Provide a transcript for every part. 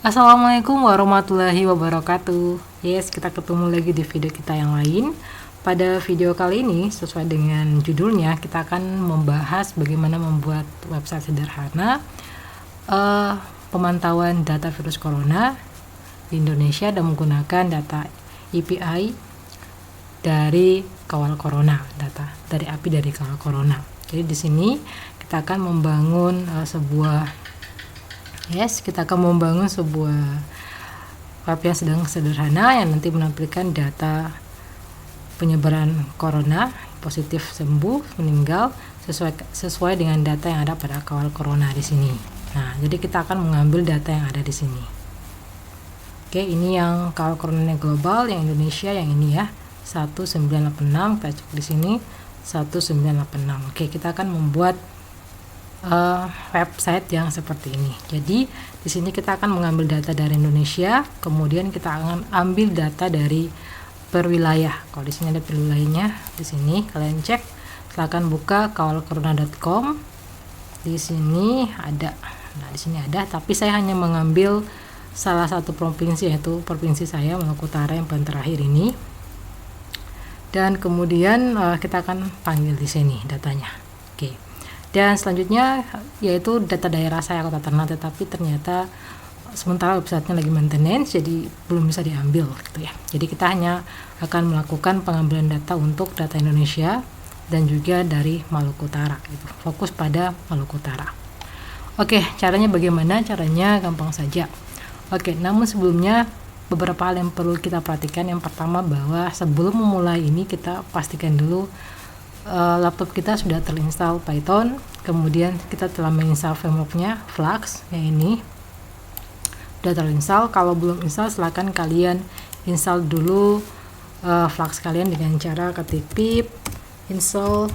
Assalamualaikum warahmatullahi wabarakatuh. Yes, kita ketemu lagi di video kita yang lain. Pada video kali ini, sesuai dengan judulnya, kita akan membahas bagaimana membuat website sederhana pemantauan data virus corona di Indonesia dan menggunakan data API dari kawal corona, data dari API dari kawal corona. Jadi di sini kita akan membangun kita akan membangun sebuah web yang sedang sederhana yang nanti menampilkan data penyebaran corona, positif, sembuh, meninggal sesuai dengan data yang ada pada kawal corona di sini. Nah, jadi kita akan mengambil data yang ada di sini. Oke, ini yang kawal corona global, yang Indonesia yang ini ya, 1986, kita cek di sini 1986. Oke, kita akan membuat website yang seperti ini. Jadi di sini kita akan mengambil data dari Indonesia, kemudian kita akan ambil data dari per wilayah. Kalau di sini ada per wilayahnya, di sini kalian cek, silakan buka kawalcorona.com. Di sini ada, tapi saya hanya mengambil salah satu provinsi, yaitu provinsi saya Maluku Utara yang paling terakhir ini. Dan kemudian kita akan panggil di sini datanya. Oke. Dan selanjutnya yaitu data daerah saya Kota Ternate, tapi ternyata sementara websitenya lagi maintenance, jadi belum bisa diambil gitu ya. Jadi kita hanya akan melakukan pengambilan data untuk data Indonesia dan juga dari Maluku Utara gitu. Fokus pada Maluku Utara. Oke, caranya bagaimana? Caranya gampang saja. Oke, namun sebelumnya beberapa hal yang perlu kita perhatikan. Yang pertama, bahwa sebelum memulai ini kita pastikan dulu laptop kita sudah terinstall Python, kemudian kita telah menginstal frameworknya Flux yang ini sudah terinstall. Kalau belum install, silahkan kalian install dulu Flux kalian dengan cara ketik pip install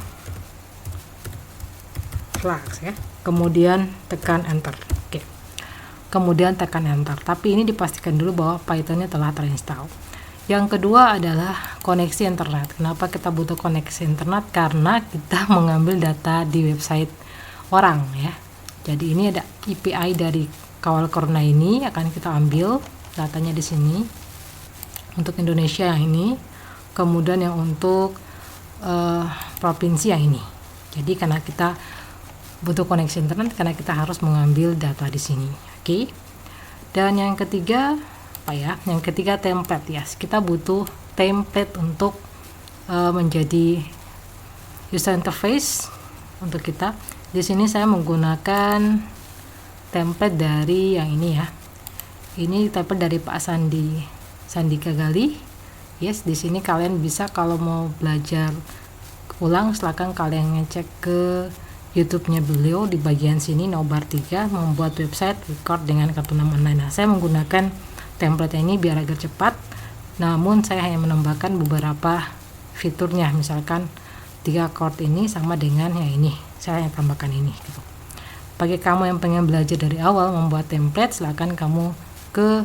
Flux ya, kemudian tekan enter. Oke. Kemudian tekan enter, tapi ini dipastikan dulu bahwa Pythonnya telah terinstall. Yang kedua adalah koneksi internet. Kenapa kita butuh koneksi internet? Karena kita mengambil data di website orang ya. Jadi ini ada API dari kawal corona ini, akan kita ambil datanya di sini untuk Indonesia yang ini, kemudian yang untuk provinsi yang ini. Jadi karena kita butuh koneksi internet, karena kita harus mengambil data di sini. Oke. Dan yang ketiga yang ketiga template ya. Kita butuh template untuk menjadi user interface untuk kita. Di sini saya menggunakan template dari yang ini ya. Ini template dari Pak Sandika Gali. Yes, di sini kalian bisa kalau mau belajar ulang, silakan kalian ngecek ke YouTube-nya beliau di bagian sini, Nobar 3, membuat website record dengan kartu nama online. Nah, saya menggunakan template ini biar agar cepat, namun saya hanya menambahkan beberapa fiturnya, misalkan 3 chord ini sama dengan yang ini, saya hanya tambahkan ini gitu. Bagi kamu yang pengen belajar dari awal membuat template, silakan kamu ke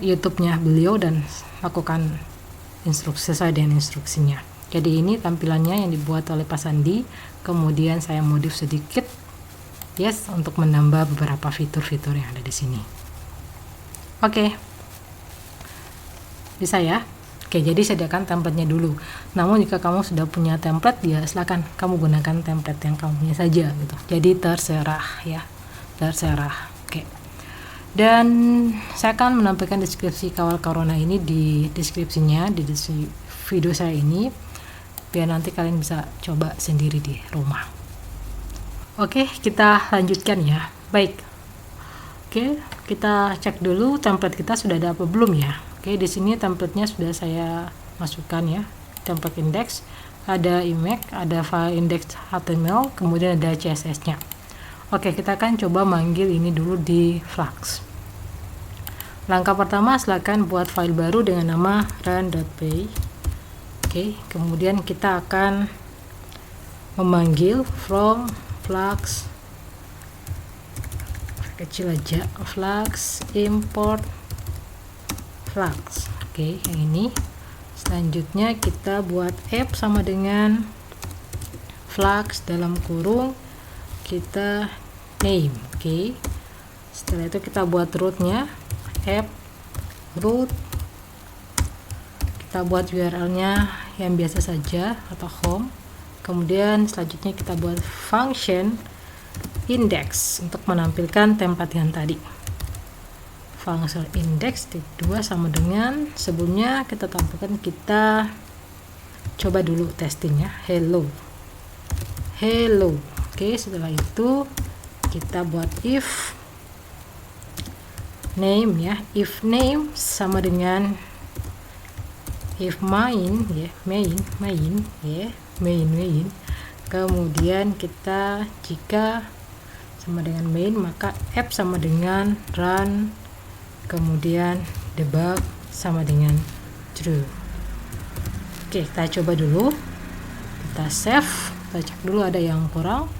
YouTube-nya beliau dan lakukan instruksi sesuai dengan instruksinya. Jadi ini tampilannya yang dibuat oleh Pak Sandi, kemudian saya modif sedikit untuk menambah beberapa fitur-fitur yang ada di sini. Oke. Bisa ya? Oke, jadi sediakan template-nya dulu. Namun jika kamu sudah punya template, ya silakan kamu gunakan template yang kamu punya saja gitu. Jadi terserah ya. Terserah. Oke. Dan saya akan menampilkan deskripsi kawal corona ini di deskripsinya di video saya ini, biar nanti kalian bisa coba sendiri di rumah. Oke, kita lanjutkan ya. Baik. Oke, kita cek dulu template kita sudah ada apa belum ya. Oke, di sini template-nya sudah saya masukkan ya. Template index, ada image, ada file index HTML, kemudian ada CSS-nya. Oke, kita akan coba manggil ini dulu di Flux. Langkah pertama, silakan buat file baru dengan nama run.py. Oke, kemudian kita akan memanggil from Flux, kecil aja, Flux import Flux. Oke, yang ini. Selanjutnya kita buat app sama dengan Flux dalam kurung kita name. Oke. Setelah itu kita buat rootnya, app root, kita buat URL-nya yang biasa saja atau home. Kemudian selanjutnya kita buat function index untuk menampilkan template yang tadi. Function index 2 sama dengan sebelumnya kita tampilkan, kita coba dulu testingnya, hello. Oke, setelah itu kita buat if name ya, if name sama dengan if main ya, main. Kemudian kita jika sama dengan main, maka app sama dengan run, kemudian debug sama dengan true. Oke, kita coba dulu, kita save, kita cek dulu ada yang kurang.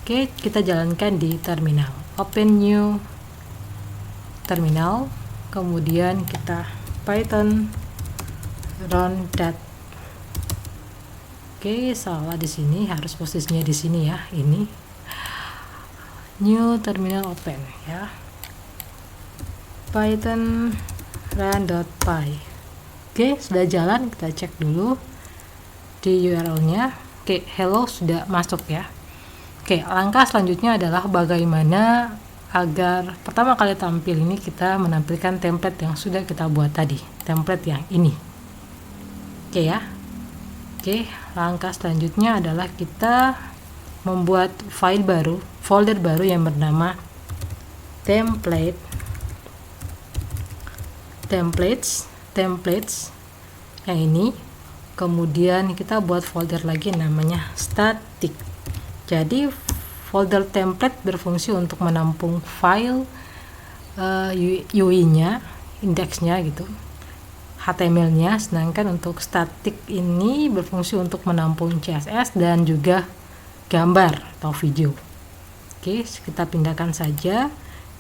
Oke, kita jalankan di terminal, open new terminal, kemudian kita python run dat. Oke, salah di sini, harus posisinya di sini ya, ini new terminal open ya, python run.py. Oke, sudah jalan, kita cek dulu di URL-nya. Oke, hello sudah masuk ya. Oke, langkah selanjutnya adalah bagaimana agar pertama kali tampil ini kita menampilkan template yang sudah kita buat tadi, template yang ini. Oke ya. Oke, langkah selanjutnya adalah kita membuat file baru, folder baru yang bernama templates yang ini. Kemudian kita buat folder lagi namanya static. Jadi folder template berfungsi untuk menampung file UI-nya, indeksnya gitu, HTML-nya, sedangkan untuk static ini berfungsi untuk menampung CSS dan juga gambar atau video. Oke, kita pindahkan saja.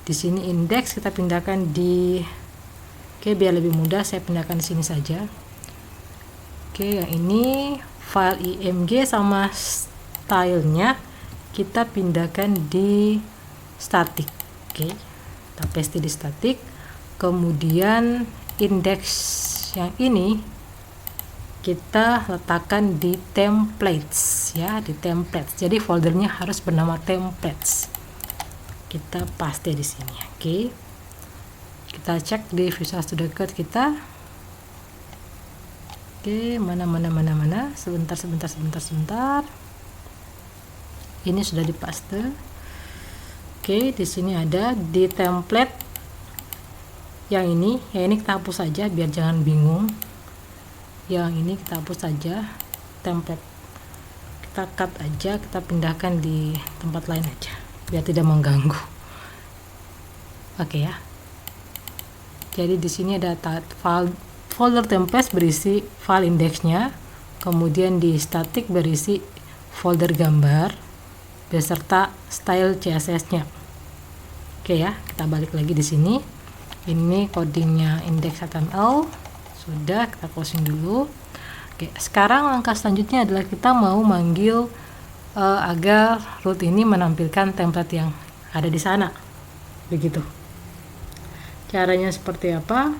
Di sini indeks kita pindahkan di, oke, biar lebih mudah saya pindahkan di sini saja. Oke, yang ini file img sama stylenya kita pindahkan di static. Oke, kita paste di static. Kemudian indeks yang ini kita letakkan di templates ya, di templates. Jadi foldernya harus bernama templates. Kita paste di sini. Oke, kita cek di Visual Studio Code kita. Oke, mana. Sebentar. Ini sudah dipaste. Oke, di sini ada di template yang ini kita hapus saja biar jangan bingung. Yang ini kita hapus saja, template kita cut aja, kita pindahkan di tempat lain aja biar tidak mengganggu. Oke ya. Jadi di sini ada folder template berisi file indeksnya, kemudian di static berisi folder gambar beserta style CSS-nya. Oke ya, kita balik lagi di sini. Ini codingnya index.html. Sudah, kita closing dulu. Oke, sekarang langkah selanjutnya adalah kita mau manggil agar root ini menampilkan template yang ada di sana. Begitu. Caranya seperti apa?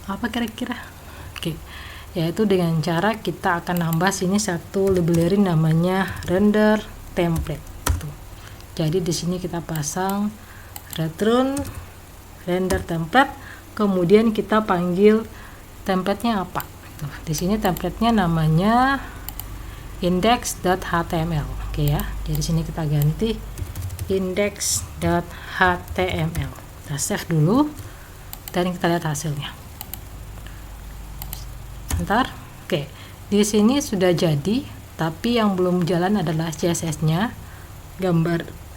Apa kira-kira? Oke, yaitu dengan cara kita akan nambah sini satu library namanya render template. Tuh. Jadi di sini kita pasang return render template, kemudian kita panggil templatenya apa. Tuh, di sini templatenya namanya index.html. Oke ya. Jadi sini kita ganti index.html. Kita save dulu dan kita lihat hasilnya. Bentar. Oke. Di sini sudah jadi, tapi yang belum jalan adalah CSS-nya.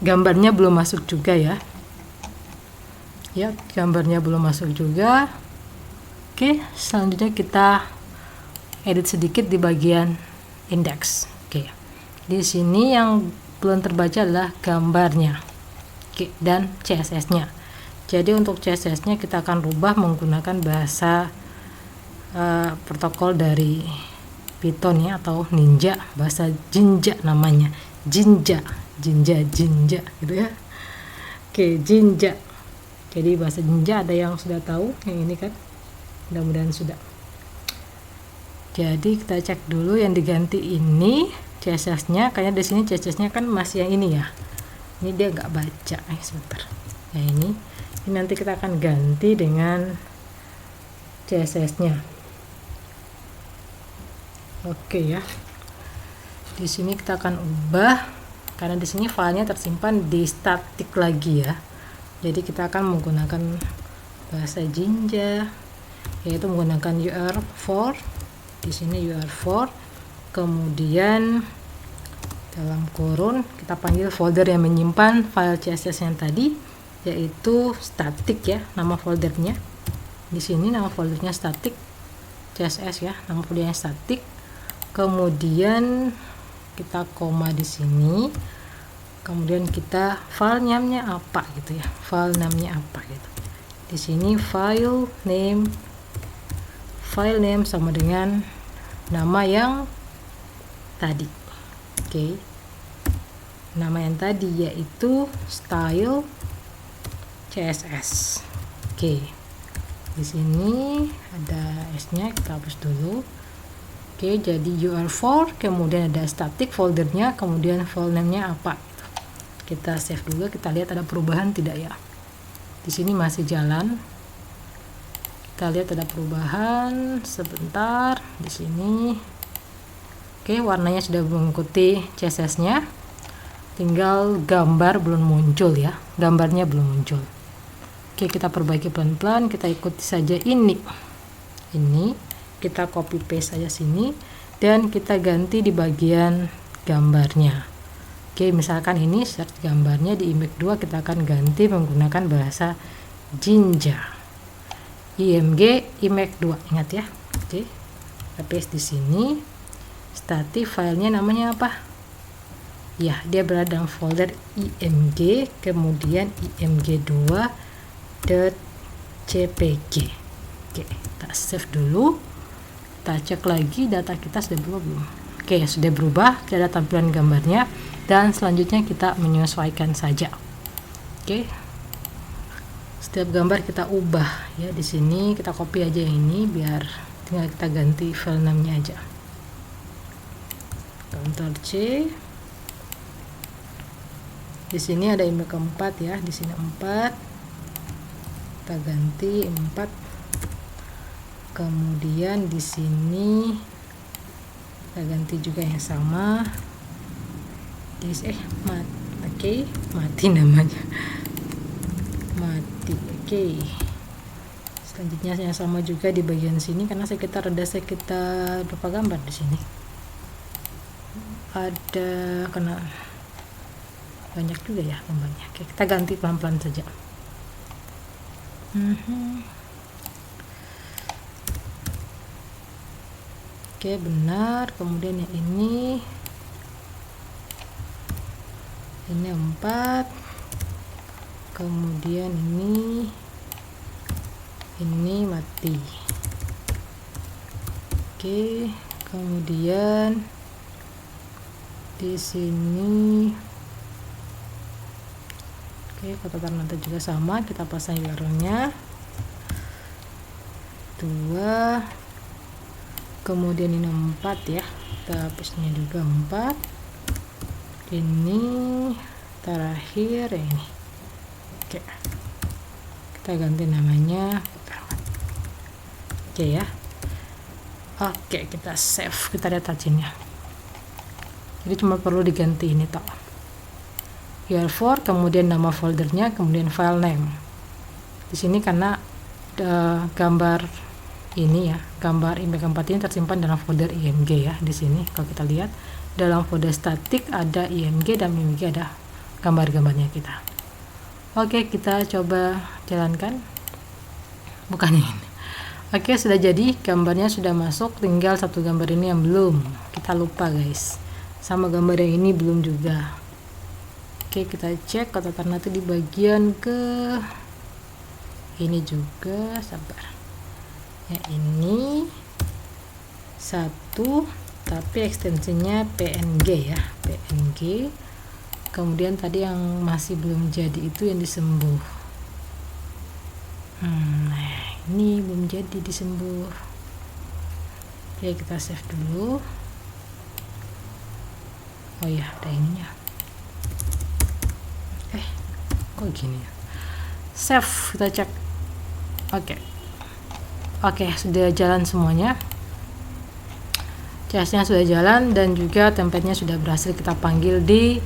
Gambarnya belum masuk juga ya. Ya, gambarnya belum masuk juga. Oke, selanjutnya kita edit sedikit di bagian index. Oke. Di sini yang belum terbaca adalah gambarnya. Oke, dan CSS-nya. Jadi untuk CSS-nya kita akan rubah menggunakan bahasa protokol dari Python ya, atau Ninja, bahasa Jinja namanya. Jinja gitu ya. Oke, Jinja. Jadi bahasa Jinja ada yang sudah tahu yang ini kan? Mudah-mudahan sudah. Jadi kita cek dulu yang diganti ini CSS-nya, kayaknya di sini CSS-nya kan masih yang ini ya. Ini dia nggak baca. Sebentar. Nah ini nanti kita akan ganti dengan CSS-nya. Oke ya. Di sini kita akan ubah karena di sini filenya tersimpan di static lagi ya. Jadi kita akan menggunakan bahasa Jinja, yaitu menggunakan UR4. Di sini UR4, kemudian dalam kurun kita panggil folder yang menyimpan file CSS yang tadi, yaitu static ya, nama foldernya. Di sini nama foldernya static CSS ya, nama foldernya static. Kemudian kita koma di sini. Kemudian kita file name-nya apa gitu ya, file name-nya apa gitu. Di sini file name sama dengan nama yang tadi. Oke. Nama yang tadi yaitu style CSS. Oke. Di sini ada S-nya, kita hapus dulu. Oke, jadi UR4, kemudian ada static foldernya, kemudian file name-nya apa. Kita save dulu, kita lihat ada perubahan tidak ya. Di sini masih jalan. Kita lihat ada perubahan sebentar di sini. Oke, warnanya sudah mengikuti CSS-nya. Tinggal gambar belum muncul ya. Gambarnya belum muncul. Oke, kita perbaiki pelan-pelan, kita ikuti saja ini. Ini kita copy paste saja sini dan kita ganti di bagian gambarnya. Oke, misalkan ini search gambarnya di image 2, kita akan ganti menggunakan bahasa Jinja. IMG image 2, ingat ya. Oke, kita paste di sini. Static filenya namanya apa? Ya, dia berada dalam folder IMG, kemudian img2.jpg. Oke, kita save dulu. Kita cek lagi data kita sudah berubah belum. Oke, sudah berubah, ada tampilan gambarnya, dan selanjutnya kita menyesuaikan saja. Oke. Setiap gambar kita ubah ya. Di sini kita copy aja ini biar tinggal kita ganti file name-nya aja. Ctrl C. Di sini ada image 4 ya, di sini 4. Kita ganti 4. Kemudian di sini kita ganti juga yang sama. Mati namanya. Oke. Selanjutnya yang sama juga di bagian sini karena sekitar berapa gambar di sini. Ada kena banyak juga ya gambarnya. Oke, kita ganti pelan-pelan saja. Oke, benar. Kemudian yang ini 4. Kemudian ini mati. Oke, kemudian di sini catatan nanti juga sama, kita pasang URL-nya 2. Kemudian ini 4 ya, kita hapusnya juga 4. Ini terakhir ini. Oke, kita ganti namanya. Oke ya. Oke, kita save, kita lihat hasilnya. Jadi cuma perlu diganti ini toh. UR4, kemudian nama foldernya, kemudian file name. Di sini karena gambar ini ya, gambar image 4 ini tersimpan dalam folder IMG ya. Di sini kalau kita lihat dalam folder static ada IMG dan IMG ada gambar-gambarnya kita. Oke, kita coba jalankan. Bukan ini. Oke, sudah jadi, gambarnya sudah masuk, tinggal satu gambar ini yang belum. Kita lupa guys, sama gambar yang ini belum juga. Oke, kita cek catatan nanti di bagian ke ini juga, sabar ya. Ini satu tapi ekstensinya PNG ya, PNG. Kemudian tadi yang masih belum jadi itu yang disembuh. Nah, ini belum jadi disembuh. Oke, kita save dulu. Oh ya, ada ininya. Kok gini ya? Save, kita cek. Oke, sudah jalan semuanya. Chestnya sudah jalan dan juga template-nya sudah berhasil kita panggil di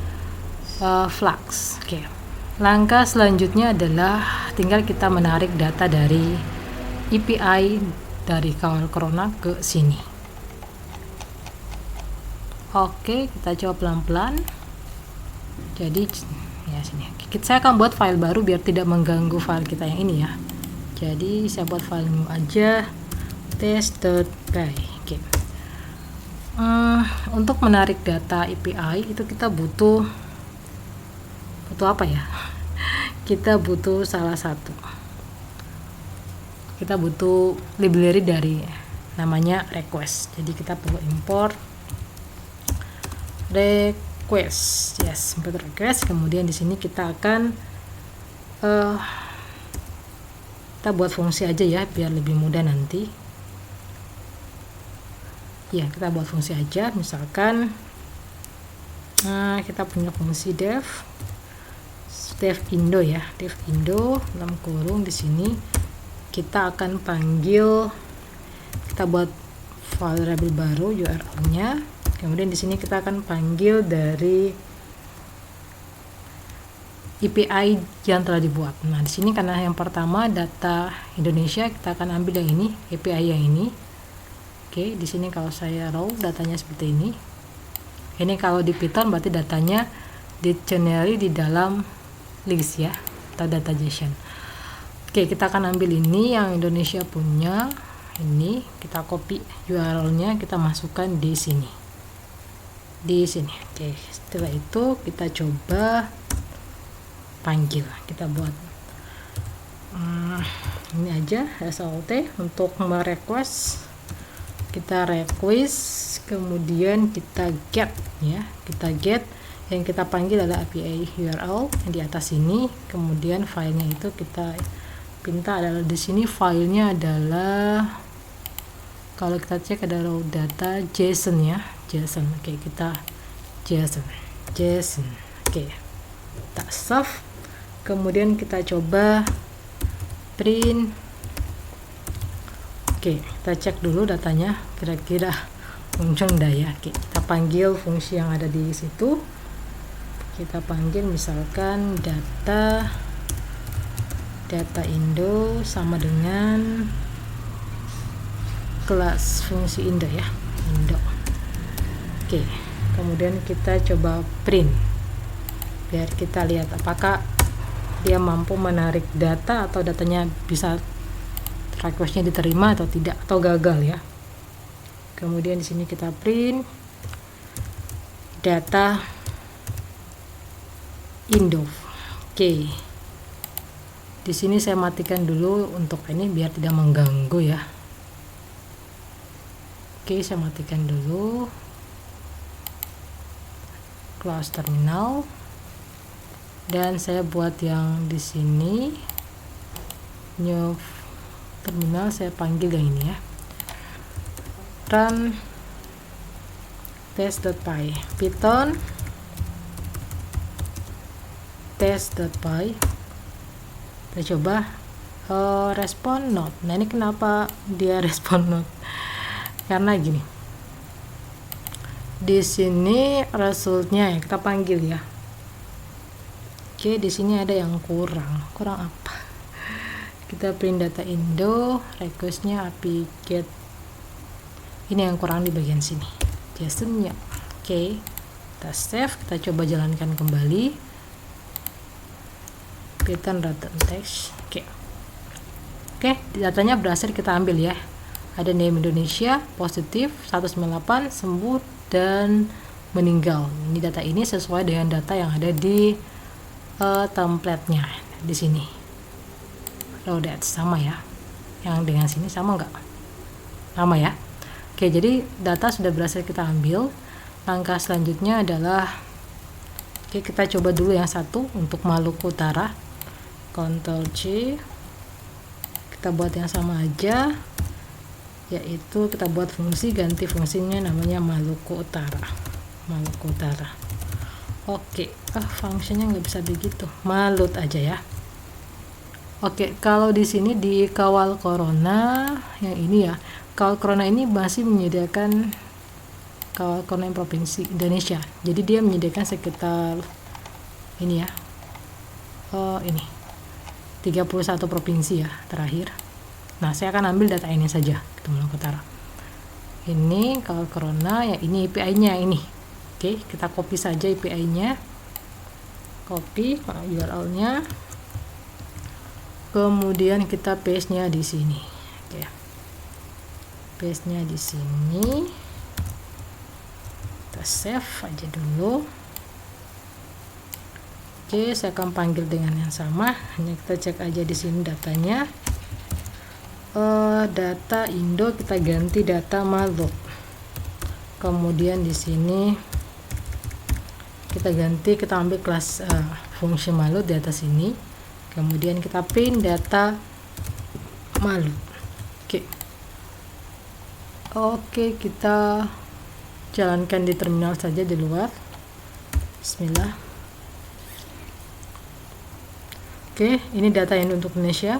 Flux. Oke. Langkah selanjutnya adalah tinggal kita menarik data dari API dari Kawal Corona ke sini. Oke, kita coba pelan-pelan. Jadi ya sini. Saya akan buat file baru biar tidak mengganggu file kita yang ini ya. Jadi saya buat file new aja, test.py. Oke. Untuk menarik data API itu kita butuh apa ya? Kita butuh salah satu. Kita butuh library dari namanya request. Jadi kita perlu import request. Yes, import request. Kemudian di sini kita akan kita buat fungsi aja ya biar lebih mudah nanti. Ya, kita buat fungsi aja, misalkan kita punya fungsi dev indo ya, dev indo dalam kurung. Di sini kita akan panggil, kita buat variable baru URL-nya. Kemudian di sini kita akan panggil dari API yang telah dibuat. Nah, di sini karena yang pertama data Indonesia, kita akan ambil yang ini, API yang ini. Oke, di sini kalau saya raw datanya seperti ini. Ini kalau di Python berarti datanya dictionary di dalam list ya, atau data JSON. Oke, kita akan ambil ini yang Indonesia punya. Ini kita copy URL-nya, kita masukkan di sini. Di sini. Oke, setelah itu kita coba panggil. Kita buat ini aja SLT untuk merequest. Kita request, kemudian kita get ya, kita get, yang kita panggil adalah API URL yang di atas ini. Kemudian filenya itu kita pinta adalah di sini, filenya adalah, kalau kita cek ada raw data JSON ya, JSON. Oke, kita JSON. Oke, kita save. Kemudian kita coba print. Oke, kita cek dulu datanya kira-kira muncul enggak ya. Oke, kita panggil fungsi yang ada di situ. Kita panggil misalkan data Indo sama dengan kelas fungsi Indo ya, Indo. Oke, kemudian kita coba print biar kita lihat apakah dia mampu menarik data atau datanya bisa requestnya diterima atau tidak, atau gagal ya. Kemudian di sini kita print data Indo. Oke, di sini saya matikan dulu untuk ini biar tidak mengganggu ya. Oke, saya matikan dulu close terminal, dan saya buat yang di sini new terminal, saya panggil yang ini ya, run test.py, python test.py. Kita coba respon not. Nah, ini kenapa dia respon not? Karena gini, di sini resultnya ya kita panggil ya. Oke, di sini ada yang kurang apa? Kita print data Indo, requestnya API get. Ini yang kurang di bagian sini, JSON-nya. Oke, kita save, kita coba jalankan kembali. Python data text. Oke, datanya berhasil kita ambil ya. Ada name Indonesia, positif, 198, sembuh, dan meninggal. Ini data ini sesuai dengan data yang ada di template-nya di sini. Loaded sama ya, yang dengan sini sama nggak? Sama ya. Oke, jadi data sudah berhasil kita ambil. Langkah selanjutnya adalah Oke, kita coba dulu yang satu untuk Maluku Utara. Ctrl C, kita buat yang sama aja, yaitu kita buat fungsi, ganti fungsinya namanya Maluku Utara. Maluku Utara. Oke, fungsinya nggak bisa begitu, Malut aja ya. Oke, kalau di sini di Kawal Corona yang ini ya, Kawal Corona ini masih menyediakan Kawal Corona Provinsi Indonesia. Jadi dia menyediakan sekitar ini ya, ini 31 provinsi ya terakhir. Nah, saya akan ambil data ini saja, gitu, Maluku Utara. Ini Kawal Corona, ya ini API-nya ini. Oke, kita copy saja API-nya. Copy URL-nya. Kemudian kita paste-nya di sini. Oke. Paste-nya di sini. Kita save aja dulu. Oke, saya akan panggil dengan yang sama. Hanya kita cek aja di sini datanya. Data Indo kita ganti data Malut. Kemudian di sini kita ganti, kita ambil kelas fungsi Malut di atas sini. Kemudian kita pin data Malut. Oke, kita jalankan di terminal saja di luar. Bismillah. Oke, ini data yang untuk Indonesia.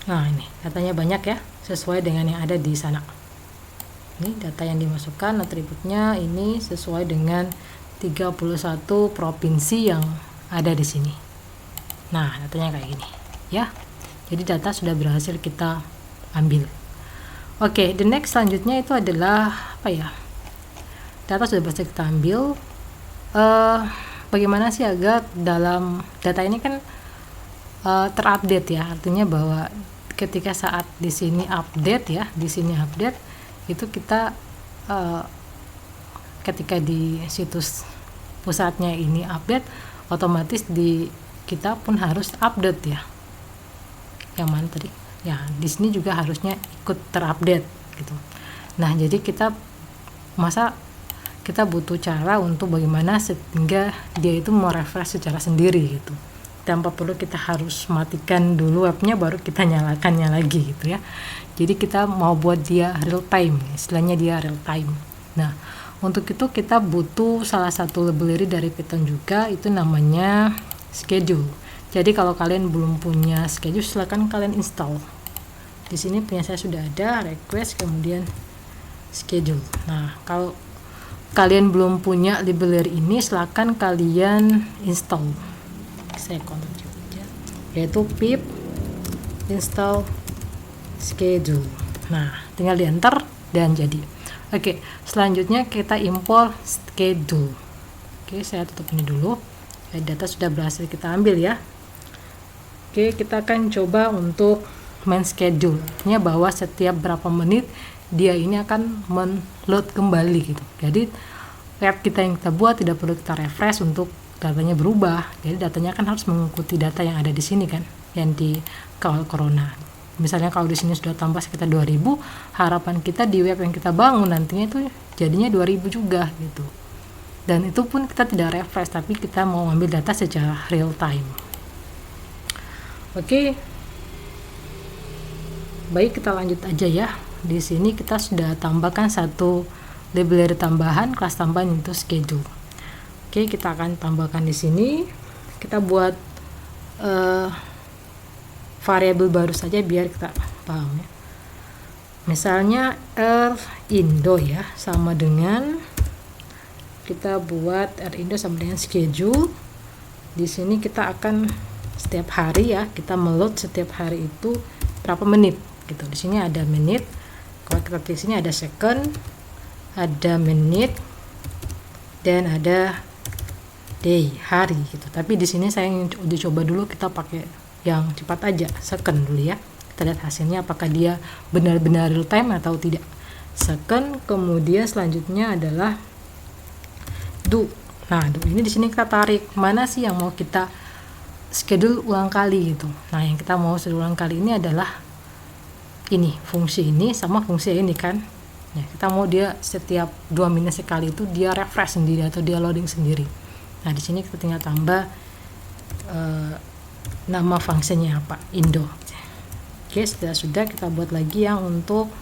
Nah, ini datanya banyak ya, sesuai dengan yang ada di sana. Ini data yang dimasukkan, atributnya ini sesuai dengan 31 provinsi yang ada di sini. Nah, datanya kayak gini ya. Jadi data sudah berhasil kita ambil. Oke, the next selanjutnya itu adalah apa ya? Data sudah berhasil kita ambil. Bagaimana sih agar dalam data ini kan terupdate ya? Artinya bahwa ketika saat di sini update ya, di sini update itu kita ketika di situs pusatnya ini update, otomatis di kita pun harus update ya. Yang mana tadi? Ya, di sini juga harusnya ikut terupdate gitu. Nah, jadi kita butuh cara untuk bagaimana sehingga dia itu mau refresh secara sendiri gitu. Tanpa perlu kita harus matikan dulu webnya baru kita nyalakannya lagi gitu ya. Jadi kita mau buat dia real time, istilahnya dia real time. Nah, untuk itu kita butuh salah satu library dari Python juga, itu namanya schedule. Jadi kalau kalian belum punya schedule, silakan kalian install. Di sini punya saya sudah ada, request kemudian schedule. Nah, kalau kalian belum punya library ini, silakan kalian install. Saya kontak juga, yaitu pip install schedule. Nah, tinggal di enter dan jadi. Oke, selanjutnya kita import schedule. Oke, saya tutup ini dulu. Data sudah berhasil kita ambil ya. Oke, kita akan coba untuk main schedule, artinya bahwa setiap berapa menit dia ini akan men-load kembali gitu. Jadi web kita yang kita buat tidak perlu kita refresh untuk datanya berubah. Jadi datanya kan harus mengikuti data yang ada di sini kan, yang di Kawal Corona. Misalnya kalau di sini sudah tambah sekitar 2000, harapan kita di web yang kita bangun nantinya itu jadinya 2000 juga gitu. Dan itu pun kita tidak refresh, tapi kita mau ambil data secara real time. Oke. Baik, kita lanjut aja ya. Di sini kita sudah tambahkan satu library tambahan, kelas tambahan itu schedule. Oke, kita akan tambahkan di sini. Kita buat variabel baru saja biar kita paham ya. Misalnya Indo ya, sama dengan kita buat Indo sama dengan schedule. Di sini kita akan setiap hari ya, kita meload setiap hari itu berapa menit gitu. Di sini ada menit, kalau kita di sini ada second, ada menit, dan ada day, hari gitu. Tapi di sini saya udah coba dulu kita pakai yang cepat aja, second dulu ya. Kita lihat hasilnya apakah dia benar-benar real time atau tidak. Second, kemudian selanjutnya adalah do. Nah, do ini di sini kita tarik mana sih yang mau kita schedule ulang kali gitu. Nah, yang kita mau schedule ulang kali ini adalah ini fungsi ini sama fungsi ini kan. Ya, kita mau dia setiap 2 menit sekali itu dia refresh sendiri atau dia loading sendiri. Nah, di sini kita tinggal tambah nama fungsinya apa, Indo. Oke, setelah sudah kita buat lagi yang untuk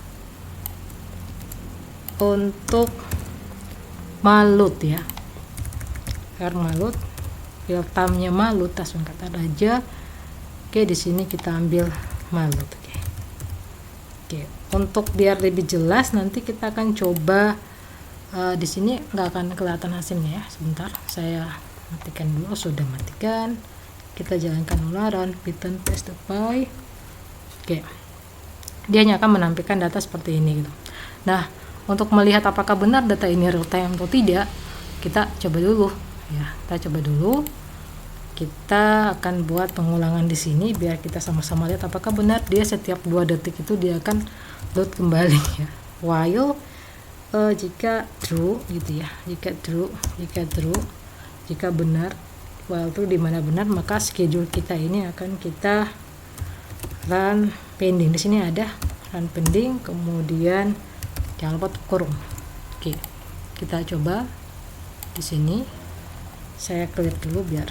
Malut ya. Malut, real time-nya Malut, langsung kata aja. Oke, di sini kita ambil Malut. Oke, untuk biar lebih jelas nanti kita akan coba di sini nggak akan kelihatan hasilnya ya. Sebentar, saya matikan dulu. Sudah matikan. Kita jalankan ulangan Python test py. Oke, dia hanya akan menampilkan data seperti ini gitu. Nah, untuk melihat apakah benar data ini real time atau tidak, kita coba dulu ya. Kita coba dulu. Kita akan buat pengulangan di sini biar kita sama-sama lihat apakah benar dia setiap 2 detik itu dia akan load kembali ya. While jika true gitu ya. Jika benar, while true di mana benar, maka schedule kita ini akan kita run pending. Di sini ada run pending, kemudian jangan lupa kurung. Oke, kita coba di sini. Saya clear dulu biar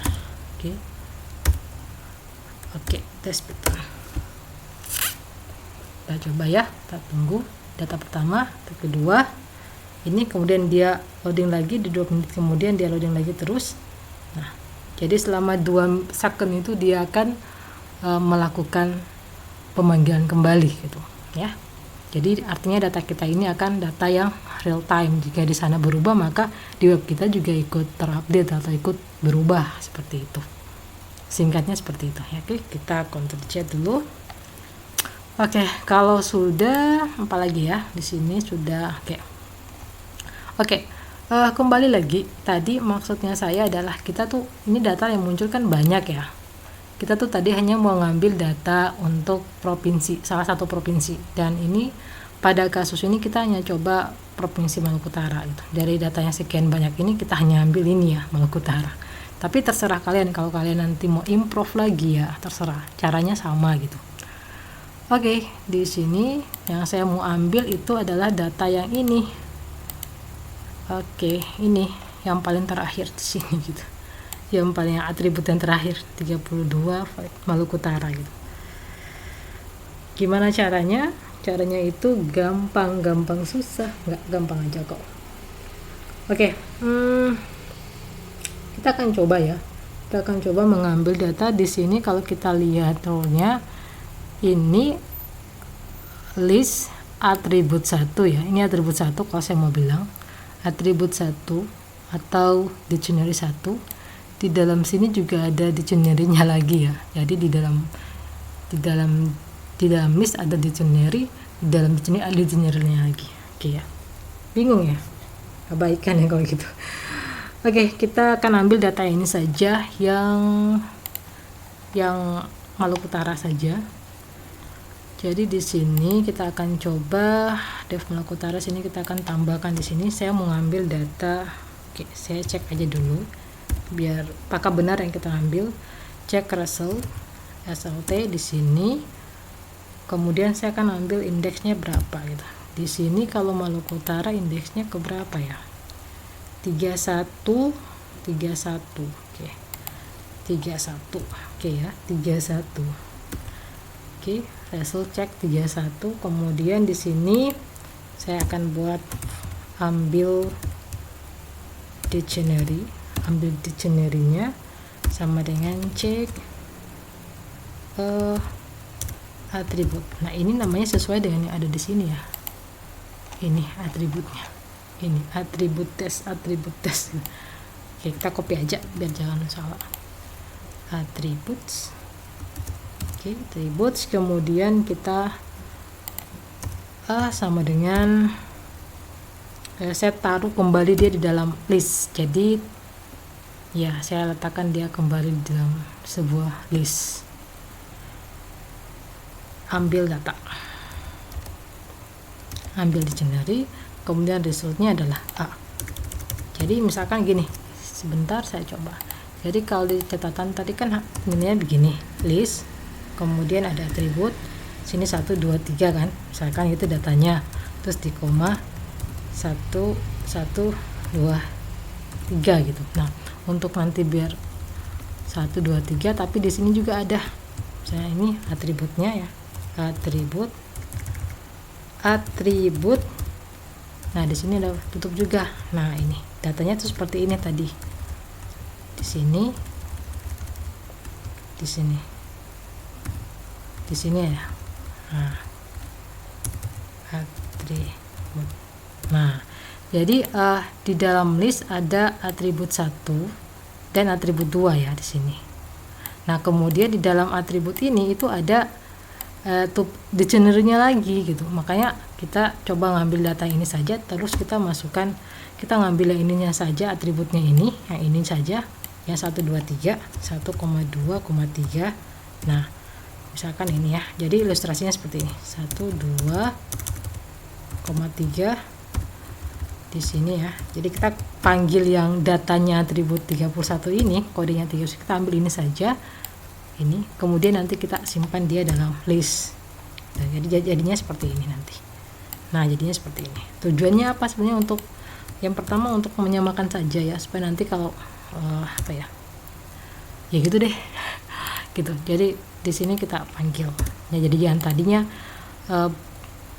oke, tes Python. Kita coba ya, kita tunggu data pertama, data kedua. Ini kemudian dia loading lagi di 2 menit kemudian dia loading lagi terus. Nah, jadi selama 2 second itu dia akan melakukan pemanggilan kembali gitu ya. Jadi artinya data kita ini akan data yang real time. Jika di sana berubah, maka di web kita juga ikut terupdate atau ikut berubah seperti itu. Singkatnya seperti itu ya. Oke, kita Ctrl C dulu. Oke, kalau sudah apa lagi ya? Di sini sudah Oke, kembali lagi. Tadi maksudnya saya adalah kita tuh ini data yang muncul kan banyak ya. Kita tuh tadi hanya mau ngambil data untuk provinsi, salah satu provinsi, dan ini pada kasus ini kita hanya coba provinsi Maluku Utara gitu. Dari datanya sekian banyak ini kita hanya ambil ini ya, Maluku Utara. Tapi terserah kalian, kalau kalian nanti mau improve lagi ya terserah, caranya sama gitu. Oke, di sini yang saya mau ambil itu adalah data yang ini. Oke, ini yang paling terakhir di sini gitu. Yang paling atribut yang terakhir 32 Maluku Utara gitu. Gimana caranya? Caranya itu gampang susah, nggak gampang aja kok. Oke, kita akan coba ya. Kita akan coba mengambil data di sini. Kalau kita lihat role-nya ini list atribut 1 ya. Ini atribut 1 kalau saya mau bilang. Atribut 1 atau dictionary 1. Di dalam sini juga ada dictionary-nya lagi ya. Jadi di dalam list ada dictionary, di dalam dictionary ada dictionary-nya lagi. Oke ya. Bingung ya? Abaikan ya kalau gitu. Oke, kita akan ambil data ini saja yang Maluku Utara saja. Jadi di sini kita akan coba dev Maluku Utara, sini kita akan tambahkan di sini. Saya mau ngambil data. Oke, saya cek aja dulu biar apakah benar yang kita ambil. Cek result SLT di sini. Kemudian saya akan ambil indeksnya berapa gitu. Di sini kalau Maluku Utara indeksnya ke berapa ya? 31. Oke. 31. Oke ya, 31. Oke, result cek 31. Kemudian di sini saya akan buat ambil dictionary-nya sama dengan cek atribut. Nah, ini namanya sesuai dengan yang ada di sini ya. Ini atributnya. Ini atribut tes. Oke, kita copy aja biar jangan salah. Attributes. Oke, attributes, kemudian kita sama dengan saya taruh kembali dia di dalam list. Jadi ya, saya letakkan dia kembali di dalam sebuah list. Ambil data, ambil dictionary, kemudian resultnya adalah A. Jadi misalkan gini, sebentar saya coba. Jadi kalau di catatan tadi kan nilainya begini, list, kemudian ada atribut, sini 1 2 3 kan, misalkan itu datanya, terus di koma 1 1 2 3 gitu. Nah, untuk nanti biar 1 2 3 tapi di sini juga ada misalnya ini atributnya ya, atribut. Nah, di sini ada tutup juga. Nah, ini datanya tuh seperti ini tadi. Di sini ya. Nah, atribut. Nah, jadi di dalam list ada atribut 1 dan atribut 2 ya di sini. Nah, kemudian di dalam atribut ini itu ada dictionary-nya lagi gitu. Makanya kita coba ngambil data ini saja, terus kita masukkan, kita ngambil yang ininya saja, atributnya ini, yang ini saja, yang 1 2 3, 1,2,3. Nah, misalkan ini ya. Jadi ilustrasinya seperti ini. 1 2,3 di sini ya. Jadi kita panggil yang datanya atribut 31 ini, kodenya 31, kita ambil ini saja. Ini, kemudian nanti kita simpan dia dalam list. Nah, jadi jadinya seperti ini nanti. Nah, jadinya seperti ini. Tujuannya apa sebenarnya? Untuk yang pertama untuk menyamakan saja ya, supaya nanti kalau ya gitu deh. Gitu. Jadi di sini kita panggil. Ya, jadi yang tadinya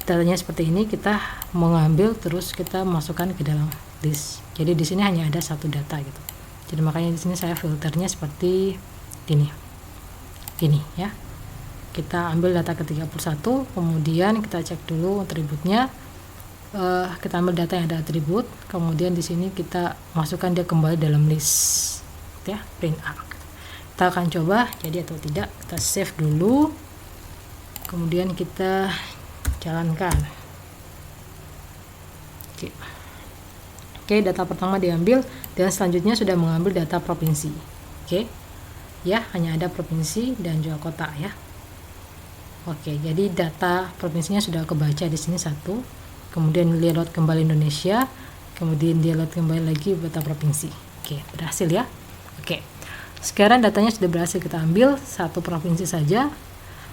datanya seperti ini, kita mengambil terus kita masukkan ke dalam list. Jadi di sini hanya ada satu data gitu. Jadi makanya di sini saya filternya seperti ini ya. Kita ambil data ke 31, kemudian kita cek dulu atributnya. Kita ambil data yang ada atribut, kemudian di sini kita masukkan dia kembali dalam list ya, print out. Kita akan coba jadi atau tidak. Kita save dulu, kemudian kita jalankan. Oke, data pertama diambil dan selanjutnya sudah mengambil data provinsi. Oke. Ya, hanya ada provinsi dan juga kota ya. Oke, jadi data provinsinya sudah kebaca di sini 1. Kemudian dia load kembali Indonesia, kemudian dia load kembali lagi data provinsi. Oke, berhasil ya. Oke. Sekarang datanya sudah berhasil kita ambil satu provinsi saja.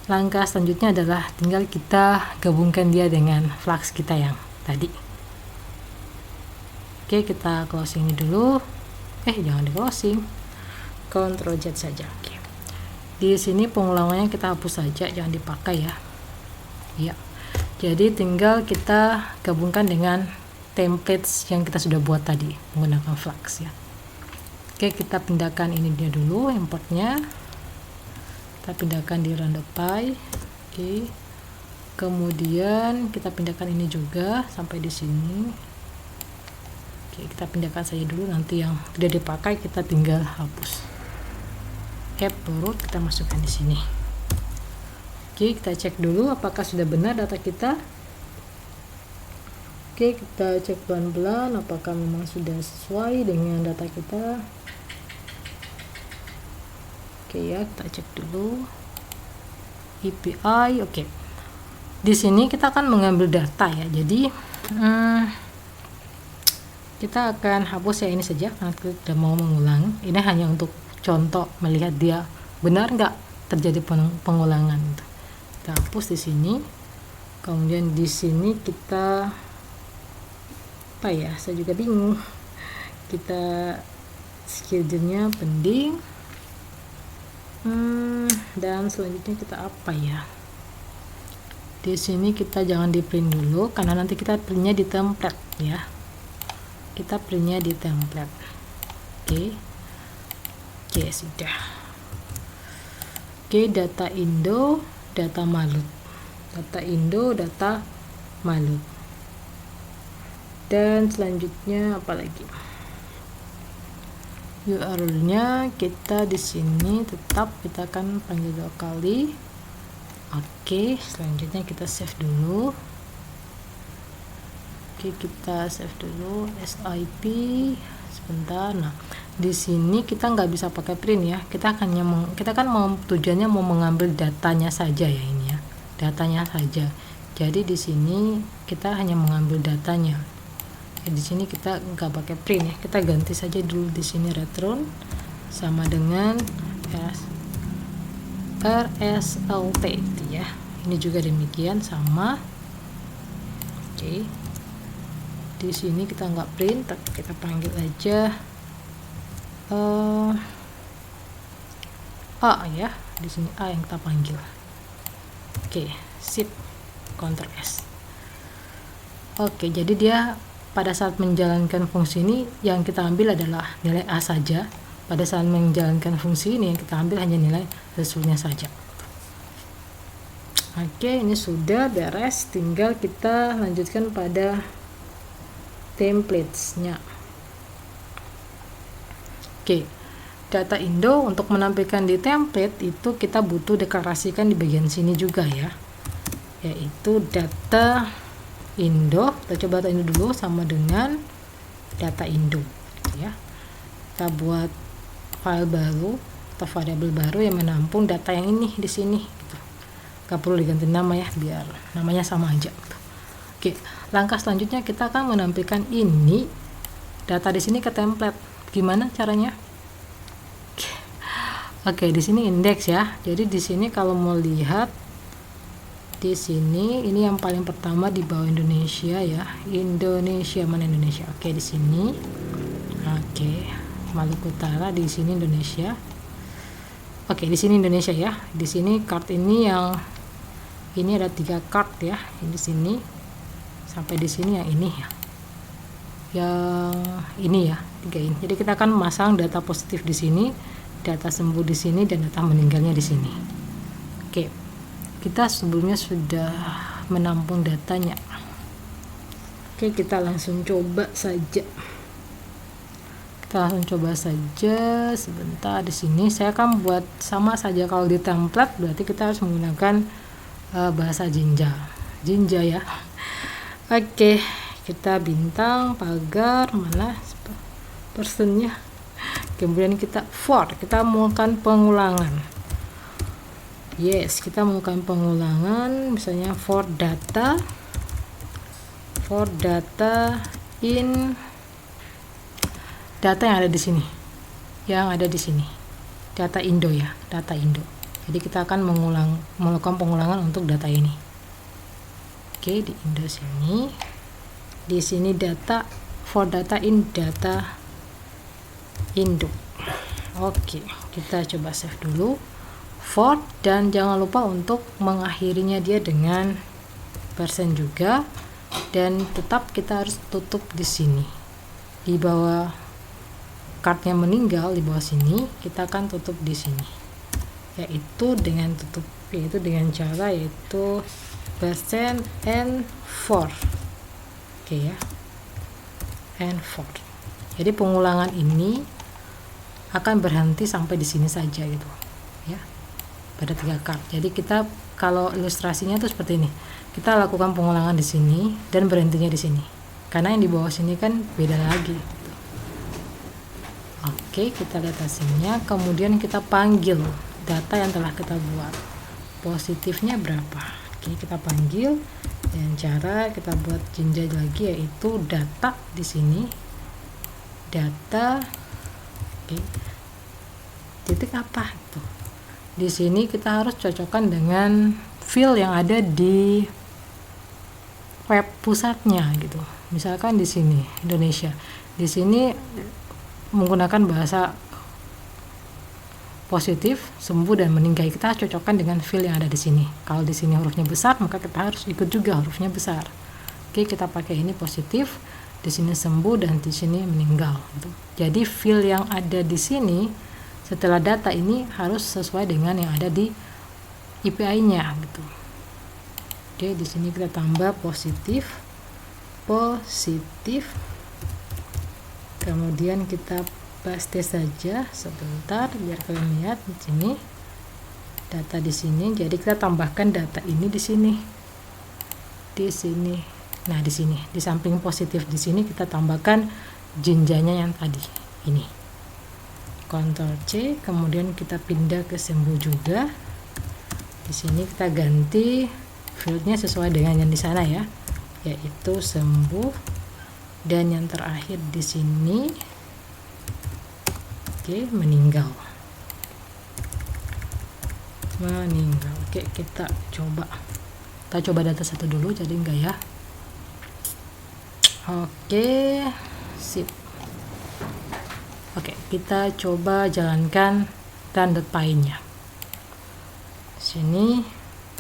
Langkah selanjutnya adalah tinggal kita gabungkan dia dengan flux kita yang tadi. Oke, kita closing ini dulu. Jangan di closing. Ctrl Z saja. Oke. Di sini pengulangannya kita hapus saja, jangan dipakai ya. Ya. Jadi tinggal kita gabungkan dengan templates yang kita sudah buat tadi menggunakan Flux ya. Oke, kita pindahkan ini dia dulu importnya. Kita pindahkan di Round.py. Oke. Kemudian kita pindahkan ini juga sampai di sini. Oke, kita pindahkan saja dulu, nanti yang tidak dipakai kita tinggal hapus. Turut kita masukkan di sini. Oke, kita cek dulu apakah sudah benar data kita. Oke, kita cek pelan-pelan apakah memang sudah sesuai dengan data kita. Oke ya, kita cek dulu API. Oke, di sini kita akan mengambil data ya. Jadi kita akan hapus ya ini saja karena kita tidak mau mengulang. Ini hanya untuk contoh melihat dia benar nggak terjadi pengulangan. Kita hapus di sini, kemudian di sini kita saya juga bingung. Kita schedule-nya pending, dan selanjutnya kita apa ya? Di sini kita jangan di print dulu karena nanti kita printnya di template ya. Kita printnya di template. Oke, sudah. Oke, data Indo, data Malut. Data Indo, data Malut. Dan selanjutnya apa lagi? URL-nya kita di sini tetap kita akan panggil 2 kali. Oke, selanjutnya kita save dulu. Oke, kita save dulu SIP sebentar. Nah, di sini kita nggak bisa pakai print ya, kita kan mau tujuannya mau mengambil datanya saja ya, ini ya, datanya saja. Jadi di sini kita hanya mengambil datanya. Di sini kita nggak pakai print ya, kita ganti saja dulu di sini return sama dengan RSLT itu ya. ini juga demikian sama. Oke, di sini kita nggak print tapi kita panggil aja A ya, di sini A yang kita panggil. Oke, sip, Ctrl S. Oke, jadi dia pada saat menjalankan fungsi ini yang kita ambil adalah nilai A saja. Pada saat menjalankan fungsi ini yang kita ambil hanya nilai resultnya saja. Oke, ini sudah beres, tinggal kita lanjutkan pada templates-nya. Oke, data Indo untuk menampilkan di template itu kita butuh deklarasikan di bagian sini juga ya, yaitu data Indo. Kita coba data Indo dulu sama dengan data Indo gitu ya. Kita buat file baru atau variabel baru yang menampung data yang ini di sini gitu. Gak perlu diganti nama ya, biar namanya sama aja gitu. Oke, langkah selanjutnya kita akan menampilkan ini data di sini ke template. Gimana caranya? Oke, di sini indeks ya. Jadi di sini kalau mau lihat di sini ini yang paling pertama di bawah Indonesia ya. Indonesia, mana Indonesia? Oke, di sini. Oke, Maluku Utara, di sini Indonesia. Oke, di sini Indonesia ya. Di sini card ini yang ini ada 3 card ya. Di sini sampai di sini yang ini ya. Yang ini ya, 3 ini. Jadi kita akan memasang data positif di sini, data sembuh di sini, dan data meninggalnya di sini. Oke, kita sebelumnya sudah menampung datanya. Oke, kita langsung coba saja. Sebentar. Di sini saya akan buat sama saja. Kalau di template berarti kita harus menggunakan bahasa Jinja ya. Oke, kita bintang, pagar, mana personnya. Kemudian kita for, kita melakukan pengulangan. Yes, kita melakukan pengulangan, misalnya for data in data yang ada di sini. Data Indo ya, data Indo. Jadi kita akan melakukan pengulangan untuk data ini. Oke, di Indo sini. Di sini data for data in data Indo. Oke, kita coba save dulu. For, dan jangan lupa untuk mengakhirinya dia dengan persen juga, dan tetap kita harus tutup di sini. Di bawah cardnya meninggal, di bawah sini kita akan tutup di sini. Yaitu dengan cara yaitu persen and for. Oke ya, and for. Jadi pengulangan ini akan berhenti sampai di sini saja gitu ya, pada 3 card. Jadi kita kalau ilustrasinya itu seperti ini, kita lakukan pengulangan di sini dan berhentinya di sini, karena yang di bawah sini kan beda lagi gitu. Oke, kita lihat hasilnya, kemudian kita panggil data yang telah kita buat, positifnya berapa. Oke, kita panggil dan cara kita buat Jinja lagi, yaitu data di sini, data. Oke, titik apa itu? Di sini kita harus cocokkan dengan field yang ada di web pusatnya gitu. Misalkan di sini Indonesia, di sini menggunakan bahasa positif, sembuh, dan meninggal. Kita cocokkan dengan field yang ada di sini. Kalau di sini hurufnya besar, maka kita harus ikut juga hurufnya besar. Oke, kita pakai ini positif, di sini sembuh, dan di sini meninggal gitu. Jadi field yang ada di sini setelah data ini harus sesuai dengan yang ada di IPI-nya gitu. Oke, di sini kita tambah positif. Kemudian kita paste saja sebentar biar kalian lihat di sini data di sini. Jadi kita tambahkan data ini di sini. Nah, di sini di samping positif di sini kita tambahkan Jinjanya yang tadi ini. Ctrl C, kemudian kita pindah ke sembuh juga. Di sini kita ganti fieldnya sesuai dengan yang di sana ya, yaitu sembuh, dan yang terakhir di sini meninggal. Oke, kita coba Kita coba data satu dulu, jadi enggak ya. Oke, sip. Oke, kita coba jalankan run.py-nya. Sini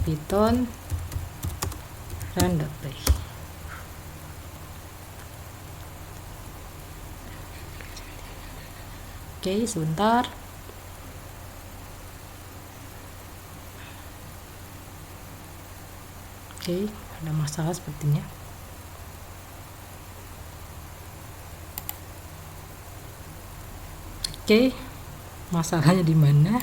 Python run.py. Oke, sebentar. Oke, ada masalah sepertinya. Oke, masalahnya di mana?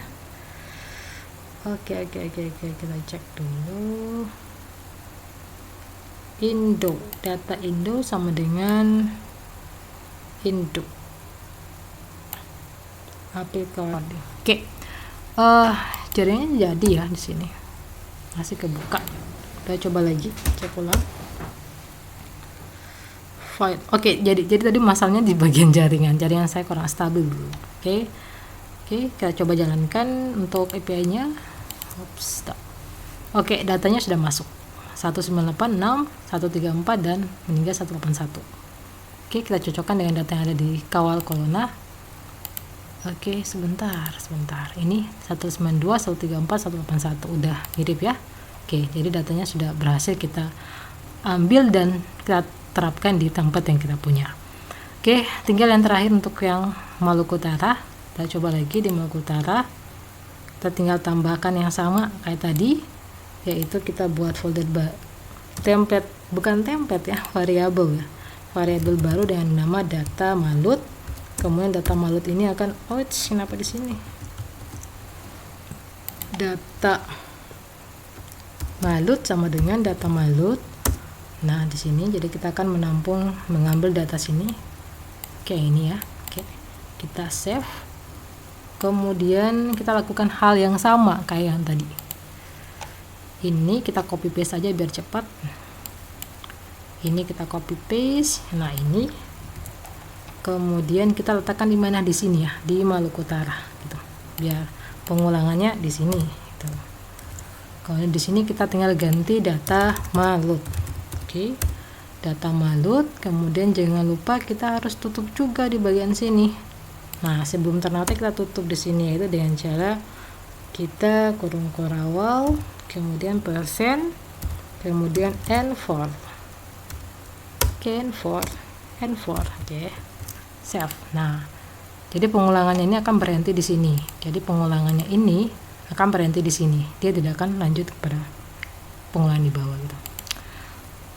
Oke, kita cek dulu. Indo, data Indo sama dengan Indo. Aplikasi. Oke, jaringannya jadi ya di sini. Masih kebuka. Kita coba lagi, cek ulang. File. Oke, jadi tadi masalahnya di bagian jaringan saya kurang stabil dulu. Oke, kita coba jalankan untuk API-nya. Oke, datanya sudah masuk 1986, 134 dan meninggal 181. Oke, kita cocokkan dengan data yang ada di kawal kolona. Oke, sebentar. Ini 192, 134, 181 udah mirip ya. Oke, jadi datanya sudah berhasil kita ambil dan kita terapkan di tempat yang kita punya. Oke, tinggal yang terakhir untuk yang Maluku Utara. Kita coba lagi di Maluku Utara. Kita tinggal tambahkan yang sama kayak tadi, yaitu kita buat folder template, bukan template ya, variabel ya. Variabel baru dengan nama data malut. Kemudian data malut ini akan kenapa di sini? Data malut sama dengan data malut. Nah, di sini jadi kita akan mengambil data sini. Oke, ini ya. Oke. Kita save. Kemudian kita lakukan hal yang sama kayak yang tadi. Ini kita copy paste saja biar cepat. Ini kita copy paste. Nah, ini. Kemudian kita letakkan di mana? Di sini ya, di Maluku Utara gitu. Biar pengulangannya di sini gitu. Kemudian di sini kita tinggal ganti data malut. Oke, data malut. Kemudian jangan lupa kita harus tutup juga di bagian sini. Nah, sebelum ternate kita tutup di sini, yaitu dengan cara kita kurung korawal, kemudian persen, kemudian n4. Oke, n4. Oke, save. Nah, jadi pengulangannya ini akan berhenti di sini. Jadi pengulangannya ini akan berhenti di sini, dia tidak akan lanjut kepada pengulangan di bawah gitu.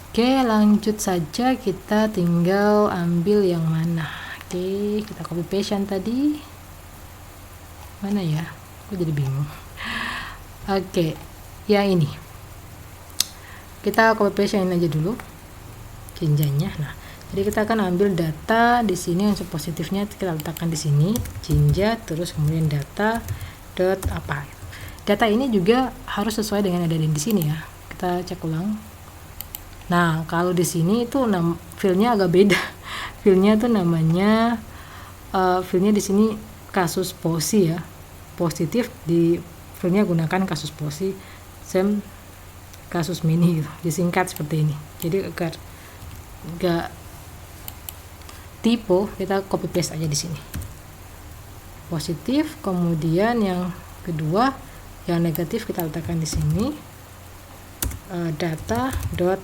Oke, lanjut saja, kita tinggal ambil yang mana. Oke, kita copy paste yang tadi mana ya, aku jadi bingung. Oke, yang ini kita copy paste yang ini aja dulu jinjanya. Nah, jadi kita akan ambil data di sini, unsur positifnya kita letakkan di sini jinja, terus kemudian data dot apa. Data ini juga harus sesuai dengan yang ada di sini ya. Kita cek ulang. Nah, kalau di sini itu filenya agak beda. Filenya tuh namanya filenya di sini kasus posi ya. Positif di filenya gunakan kasus posi, sem kasus mini gitu. Disingkat seperti ini. Jadi agar enggak typo, kita copy paste aja di sini. Positif, kemudian yang kedua yang negatif kita letakkan di sini, data dot.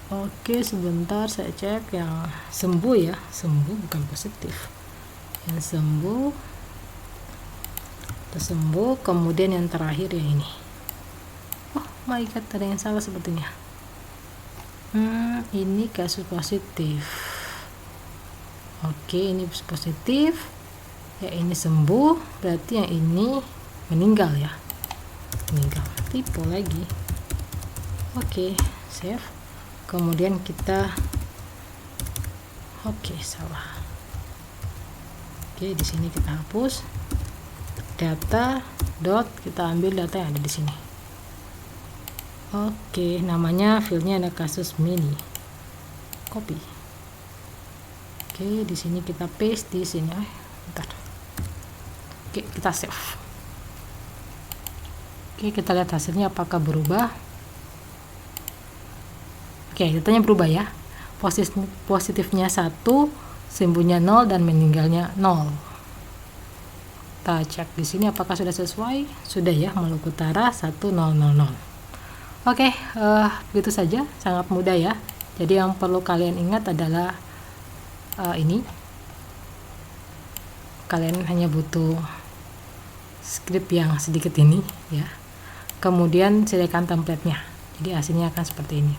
Oke, sebentar saya cek yang sembuh ya, sembuh bukan positif, yang sembuh, kemudian yang terakhir yang ini. Oh my god, ada yang salah sepertinya. Ini kasus positif. Oke, ini positif ya, ini sembuh, berarti yang ini meninggal ya, meninggal, typo lagi. Oke, save. Kemudian kita salah. Oke, di sini kita hapus data dot, kita ambil data yang ada di sini. Oke, namanya filenya ada kasus mini, copy. Oke, di sini kita paste di sini. Bentar. Oke, kita save. Oke, kita lihat hasilnya apakah berubah. Oke, datanya berubah ya. Positifnya 1, sembuhnya 0, dan meninggalnya 0. Kita cek di sini apakah sudah sesuai. Sudah ya, Maluku Utara 1000. Oke, begitu saja, sangat mudah ya. Jadi yang perlu kalian ingat adalah ini. Kalian hanya butuh script yang sedikit ini ya. Kemudian sediakan template-nya. Jadi hasilnya akan seperti ini.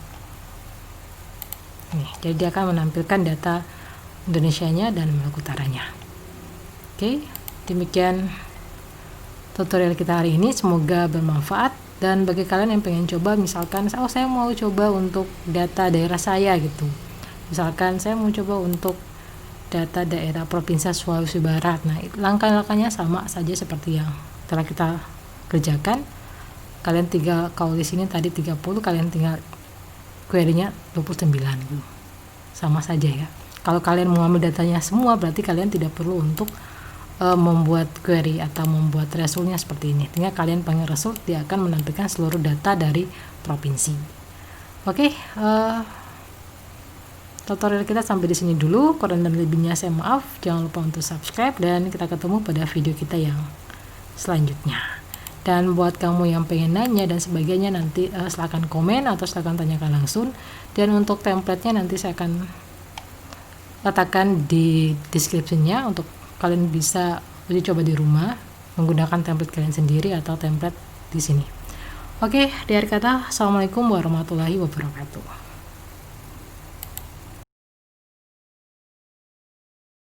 Nih, jadi dia akan menampilkan data Indonesianya dan Maluku Utaranya. Oke, demikian tutorial kita hari ini, semoga bermanfaat. Dan bagi kalian yang pengen coba, misalkan saya mau coba untuk data daerah saya gitu, misalkan saya mau coba untuk data daerah Provinsi Sulawesi Barat, nah langkah-langkahnya sama saja seperti yang telah kita kerjakan. Kalian kalau di sini tadi 30, kalian tinggal query-nya 29 gitu. Sama saja ya. Kalau kalian mau ambil datanya semua, berarti kalian tidak perlu untuk membuat query atau membuat resultnya seperti ini. Tinggal kalian panggil result, dia akan menampilkan seluruh data dari provinsi. Oke, tutorial kita sampai di sini dulu. Kurang dan lebihnya saya maaf. Jangan lupa untuk subscribe, dan kita ketemu pada video kita yang selanjutnya. Dan buat kamu yang pengen nanya dan sebagainya, nanti silahkan komen atau silahkan tanyakan langsung. Dan untuk template-nya nanti saya akan letakkan di description-nya untuk kalian bisa uji coba di rumah menggunakan template kalian sendiri atau template di sini. Oke, di akhir kata, assalamualaikum warahmatullahi wabarakatuh.